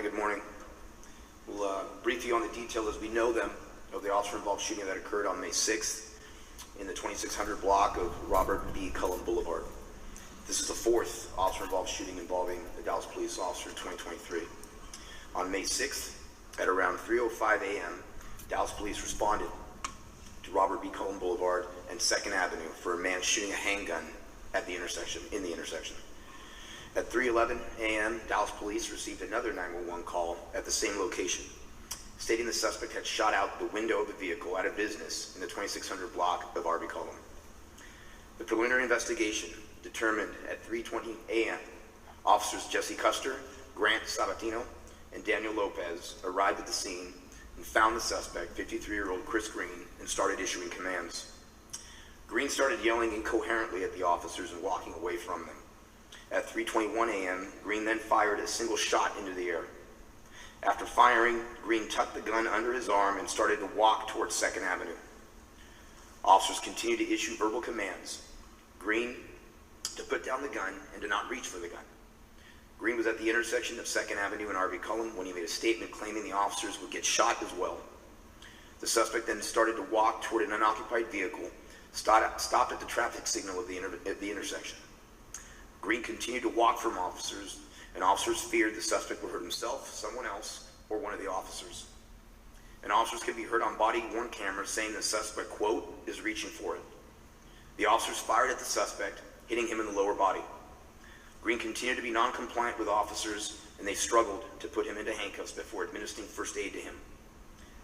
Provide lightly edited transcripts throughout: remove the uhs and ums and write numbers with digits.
good morning. We'll brief you on the details as we know them of the officer-involved shooting that occurred on May 6th in the 2600 block of Robert B. Cullen Boulevard. This is the fourth officer-involved shooting involving a Dallas police officer in 2023. On May 6th, at around 3:05 a.m., Dallas police responded to Robert B. Cullen Boulevard and 2nd Avenue for a man shooting a handgun at the intersection, At 3:11 a.m., Dallas police received another 911 call at the same location, stating the suspect had shot out the window of the vehicle at a business in the 2600 block of R.B. Cullen. The preliminary investigation determined at 3:20 a.m., officers Jesse Custer, Grant Sabatino, and Daniel Lopez arrived at the scene and found the suspect, 53-year-old Chris Green, and started issuing commands. Green started yelling incoherently at the officers and walking away from them. At 3:21 a.m., Green then fired a single shot into the air. After firing, Green tucked the gun under his arm and started to walk towards 2nd Avenue. Officers continued to issue verbal commands. Green to put down the gun and to not reach for the gun. Green was at the intersection of 2nd Avenue and R.B. Cullen when he made a statement claiming the officers would get shot as well. The suspect then started to walk toward an unoccupied vehicle, stopped at the traffic signal of the intersection. Green continued to walk from officers, and officers feared the suspect would hurt himself, someone else, or one of the officers. And officers could be heard on body-worn camera saying the suspect, quote, is reaching for it. The officers fired at the suspect, hitting him in the lower body. Green continued to be non-compliant with officers, and they struggled to put him into handcuffs before administering first aid to him.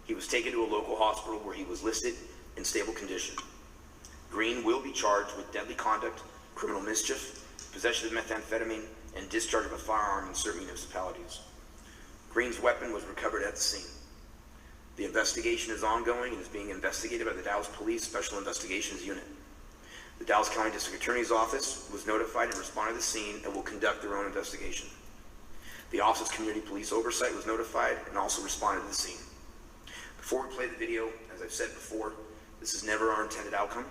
He was taken to a local hospital where he was listed in stable condition. Green will be charged with deadly conduct, criminal mischief, possession of methamphetamine, and discharge of a firearm in certain municipalities. Green's weapon was recovered at the scene. The investigation is ongoing and is being investigated by the Dallas Police Special Investigations Unit. The Dallas County District Attorney's Office was notified and responded to the scene and will conduct their own investigation. The Office of Community Police Oversight was notified and also responded to the scene. Before we play the video, as I've said before, this is never our intended outcome,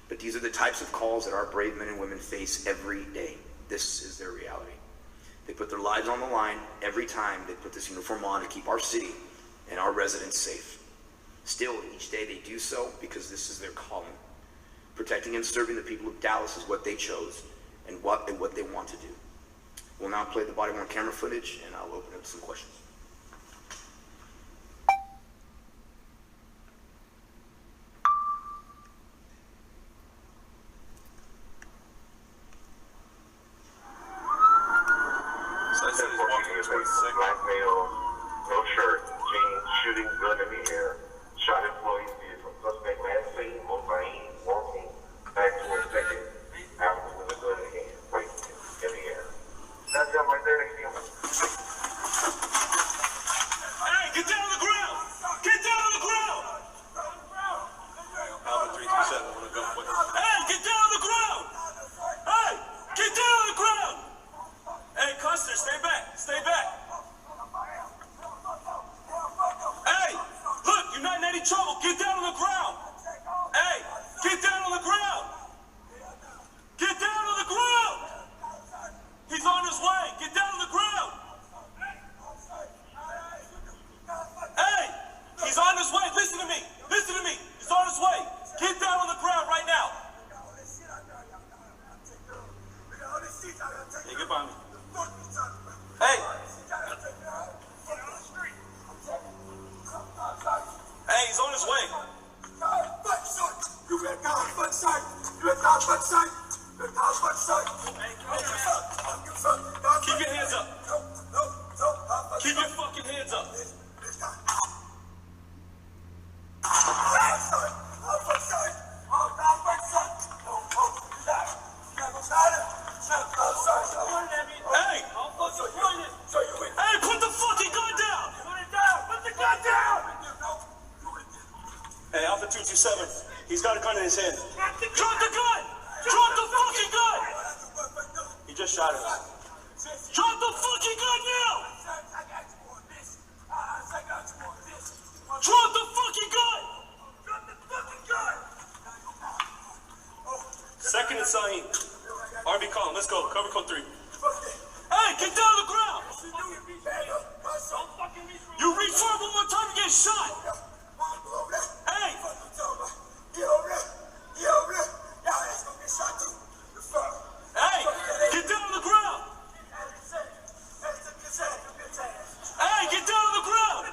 but these are the types of calls that our brave men and women face every day. This is their reality. They put their lives on the line every time they put this uniform on to keep our city and our residents safe. Still, each day they do so because this is their calling. Protecting and serving the people of Dallas is what they chose and what they want to do. We'll now play the body-worn camera footage, and I'll open up some questions. Black male, no shirt, jeans, shooting gun in the air, shot employee's vehicle. Suspect last seen on Maine walking back towards 2nd Avenue with a gun in hand, placed in the air. That's him right there next to him. Hey, get down on the ground! Get down on the ground! Alpha 337, wanna go for it? Hey, get down on the ground! Hey, get down on the ground! Hey, Custer, stay back, stay back. Hey, look, you're not in any trouble. Get down on the ground. Hey, get down on the ground. Get down on the ground. He's on his way. Get down on the ground. Hey, he's on his way. Listen to me. Listen to me. He's on his way. Get down on the ground right now. Hey, get by me. Hey! Hey, he's on his way. You better go on one side. You better go on one side. You better go on one side. Keep your hands up. Keep your fucking hands up. Hey! Hey, put the fucking gun down! Put it down! Put the gun down! Hey, Alpha 227, he's got a gun in his hand. Drop the gun! Drop the fucking gun! He just shot us. Drop the fucking gun now! Drop the fucking gun! Drop the fucking gun! 2nd and Sahin. R.B. Cullen, let's go. Cover code 3. Hey, get down on the ground! You reach for it one more time, you get shot. Hey! Hey! Get down on the ground! Hey, get down on the ground!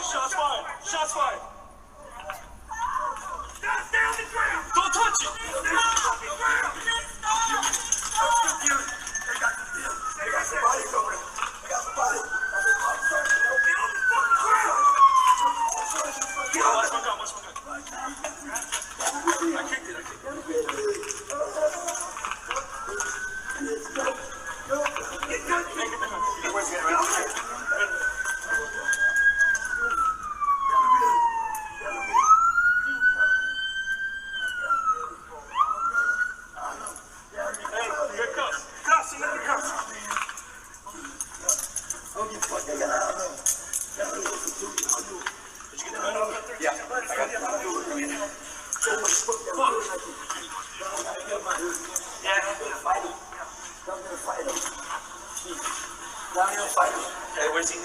Shots fired! Shots fired! Don't touch it! Watch my gun, watch my gun. I kicked it, I kicked Hey, where's he?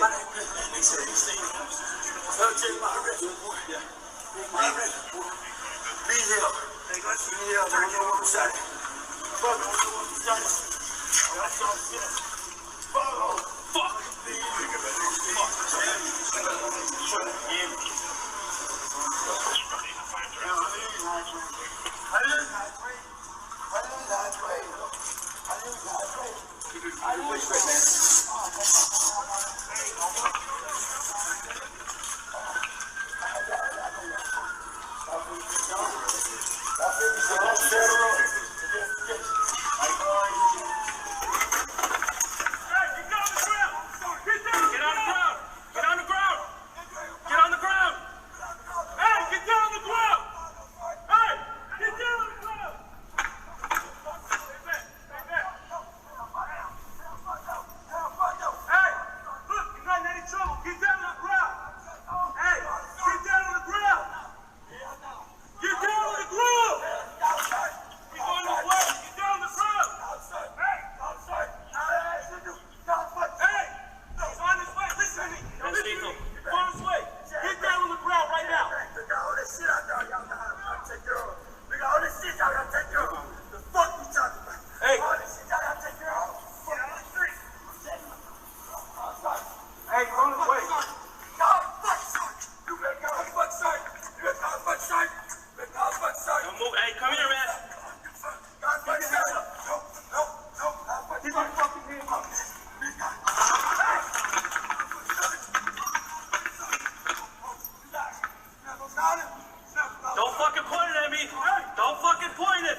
Don't fucking point it at me! Don't fucking point it!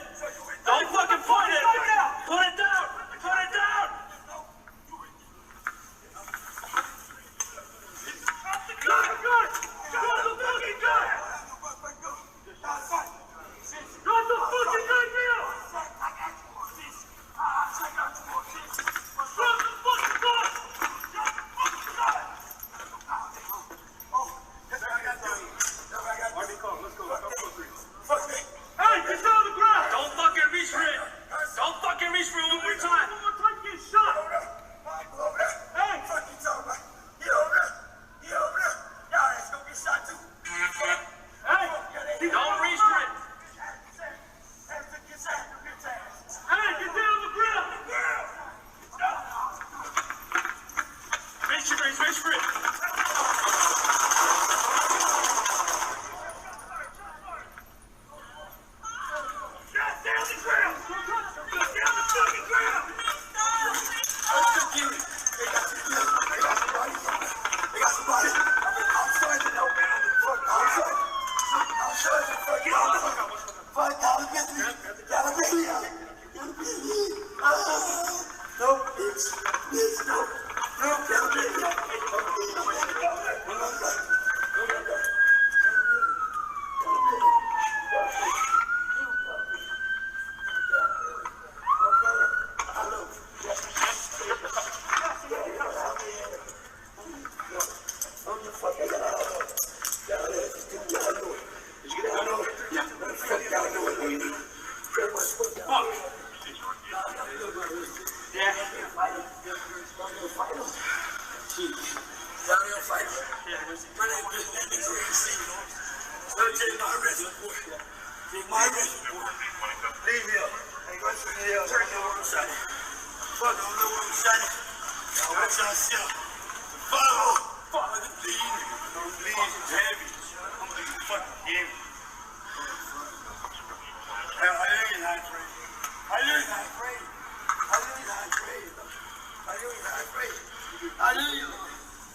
Don't fucking point it! Put it down! Put it down! Gun! Gun! Gun the fucking gun! Gun the fucking gun now! Gun the fucking gun! Hey, get down on the ground! Don't fucking reach for it! Don't fucking reach for it one more time! One more time, you get shot! Hey! Hey! Don't reach for it! Hey, get down on the ground! Reach for it, reach for it! baby. Pretty much put down. Fuck. Yeah. Fight him. Fight him. Down here, fight him. My name is BWC. Take my wrist, boy. Take my wrist, boy. Leave here. Hey, go to the hills. I don't know where I'm shining. Fuck, I don't know where I'm shining. Now, watch yourself. Follow. Fuck. I'm bleeding. I'm bleeding. It's heavy. I'm bleeding. Fucking heavy. I know you're not afraid. I know you're not afraid. I know you're not afraid. I know you're not afraid. I know you.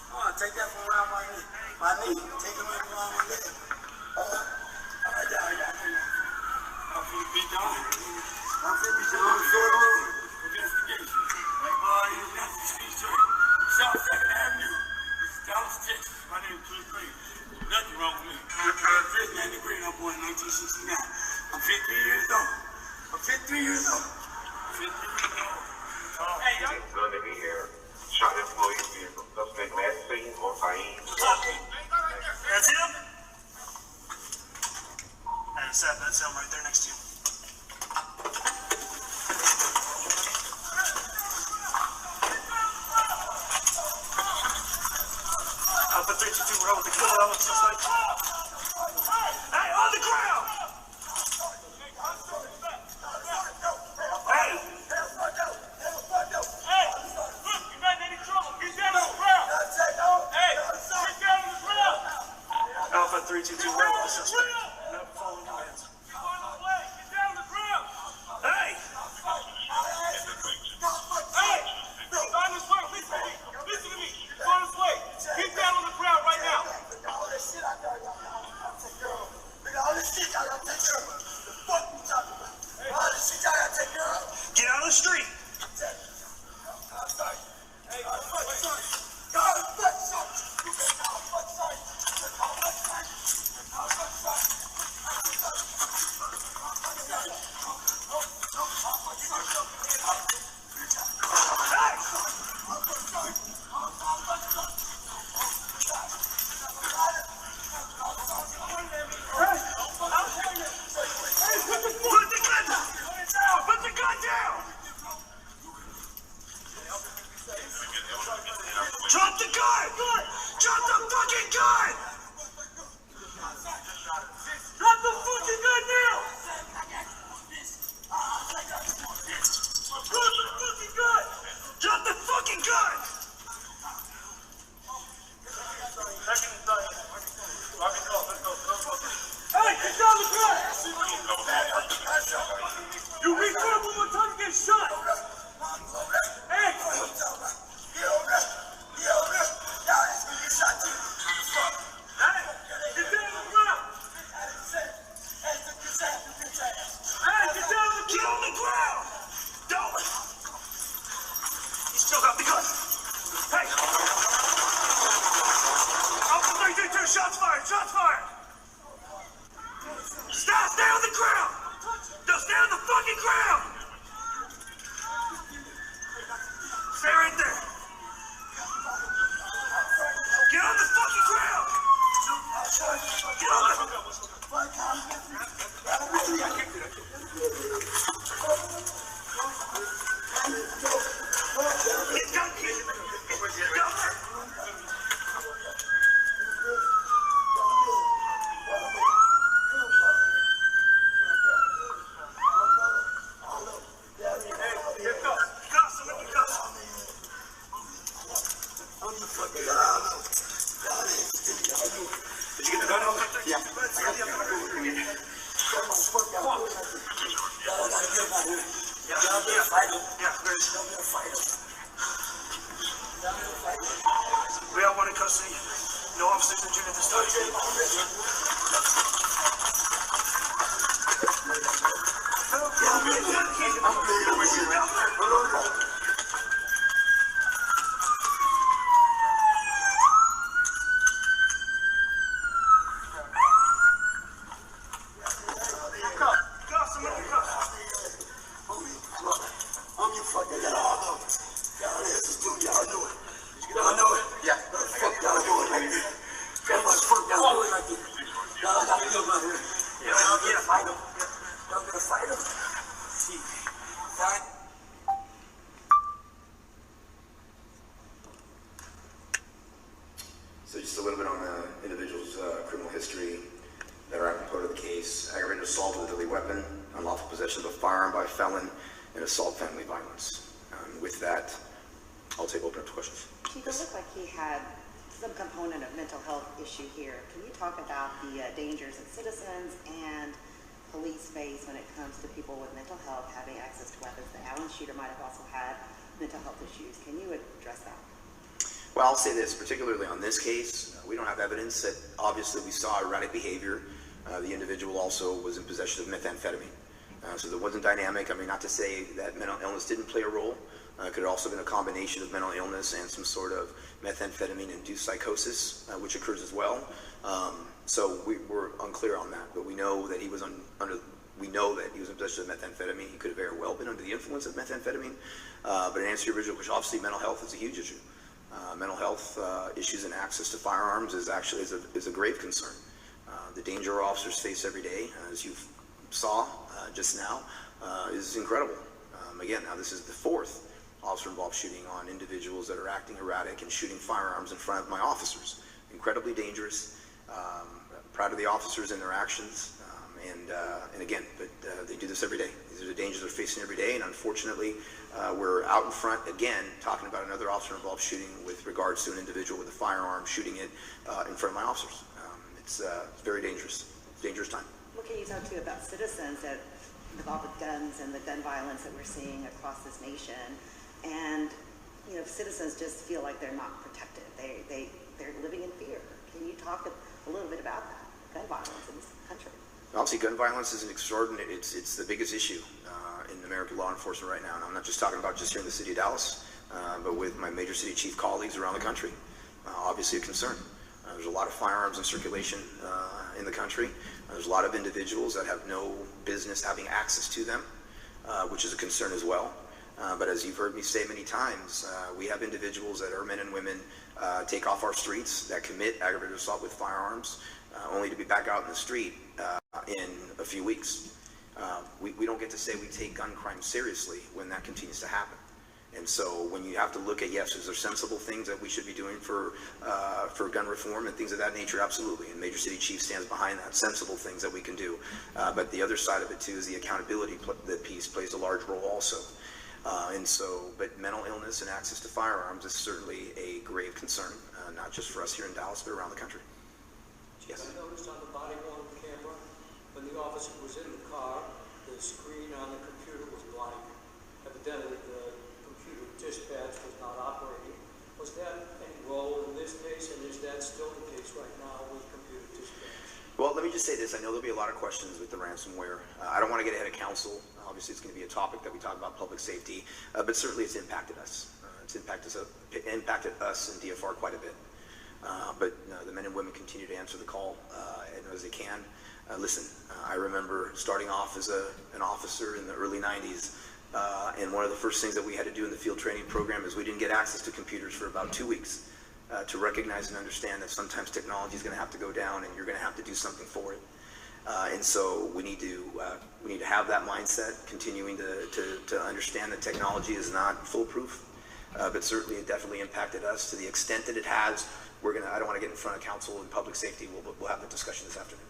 Come on, take that from around my knee. My knee. Take it around my leg. I'm finna be done. I'm finna be done. Investigation. Like, you're not the street straight. South 2nd Avenue. Dallas, Texas. My name is Cliff Green. Nothing wrong with me. I'm 5th grade. I'm born in 1969. I'm 53 years old. I'm 53 years old. 53 years old. Hey, y'all. Gun in the air. Shot employee's vehicle. Suspect last seen on TING. That's him? Hey, Seth, that's him right there next to you. Alpha 322, we're out with the killer element suspect. Hey, on the ground! Hey! Hey! Look, you're not in any trouble. Get down on the ground! Hey! Get down on the ground! Alpha 322, we're out with the suspect. Not following commands. Get down on the ground! Hey! Hey! He's on his way. Listen to me. He's on his way. Get down on the ground right now. All this shit I got take care of. Look at all this shit I gotta take care of. The fuck you talking about? All this shit I gotta take care of. Get out of the street. I'm sorry. Hey, I'm sorry. God, I'm sorry. You can call I'm sorry. Put the gun down! Drop the gun! Drop the fucking gun! Drop the fucking gun now! Drop the fucking gun! Drop the fucking gun! Hey, get down the gun! You reach out one more time, you get shot! Hey! Get down on the ground! Hey, get on the ground! Don't! He still got the gun! Hey! Alpha 322, shots fired! Shots fired! Stop! Stay on the ground! No, stay on the fucking ground! Stay right there! Get on the fucking ground! Get on the... He's got me! Did you get the gun out? Yeah. We have one in custody. No officers injured at this time. Yeah, fight him. So just a little bit on the individual's criminal history that are apropos to the case: aggravated assault with a deadly weapon, unlawful possession of a firearm by a felon, and assault family violence. With that, I'll take open up to questions. Chief, it looked like he had some component of mental health issue here. Can you talk about the dangers that citizens and police face when it comes to people with mental health having access to weapons? The Allen shooter might have also had mental health issues. Can you address that? Well, I'll say this, particularly on this case, we don't have evidence that obviously we saw erratic behavior. The individual also was in possession of methamphetamine. So there wasn't dynamic. I mean, not to say that mental illness didn't play a role. It could have also been a combination of mental illness and some sort of methamphetamine-induced psychosis, which occurs as well. So we're unclear on that, but we know that he was we know that he was in possession of methamphetamine. He could have very well been under the influence of methamphetamine. But in answer to your original question, obviously mental health is a huge issue. Mental health issues and access to firearms is actually a grave concern. The danger our officers face every day, as you saw just now, is incredible. Again, now this is the fourth officer-involved shooting on individuals that are acting erratic and shooting firearms in front of my officers. Incredibly dangerous. Proud of the officers and their actions. And again, but they do this every day. These are the dangers they're facing every day, and unfortunately, we're out in front again talking about another officer-involved shooting with regards to an individual with a firearm shooting it in front of my officers. It's very dangerous. It's a dangerous time. What can you talk to about citizens that involved with guns and the gun violence that we're seeing across this nation? And you know, citizens just feel like they're not protected. They're living in fear. Can you talk a little bit about that, gun violence in this country? Obviously, gun violence is an extraordinary, it's the biggest issue in American law enforcement right now. And I'm not just talking about just here in the city of Dallas, but with my major city chief colleagues around the country. Obviously a concern. There's a lot of firearms in circulation in the country. There's a lot of individuals that have no business having access to them, which is a concern as well. But as you've heard me say many times, we have individuals that are men and women take off our streets that commit aggravated assault with firearms, only to be back out in the street in a few weeks. We don't get to say we take gun crime seriously when that continues to happen. And so when you have to look at, yes, is there sensible things that we should be doing for gun reform and things of that nature? Absolutely. And Major City Chief stands behind that, sensible things that we can do. But the other side of it too is the accountability piece plays a large role also. But mental illness and access to firearms is certainly a grave concern, not just for us here in Dallas, but around the country. Yes? I noticed on the body-worn camera, when the officer was in the car, the screen on the computer was blank. Evidently, the computer dispatch was not operating. Was that any role in this case, and is that still the case right now with computer dispatch? Well, let me just say this. I know there'll be a lot of questions with the ransomware. I don't want to get ahead of counsel. Obviously, it's going to be a topic that we talk about, public safety, but certainly it's impacted us. It's impacted us and DFR quite a bit. But the men and women continue to answer the call as they can. Listen, I remember starting off as an officer in the early 90s, and one of the first things that we had to do in the field training program is we didn't get access to computers for about 2 weeks to recognize and understand that sometimes technology is going to have to go down and you're going to have to do something for it. And so we need to have that mindset, continuing to understand that technology is not foolproof, but certainly it definitely impacted us to the extent that it has. I don't want to get in front of counsel and public safety. We'll have the discussion this afternoon.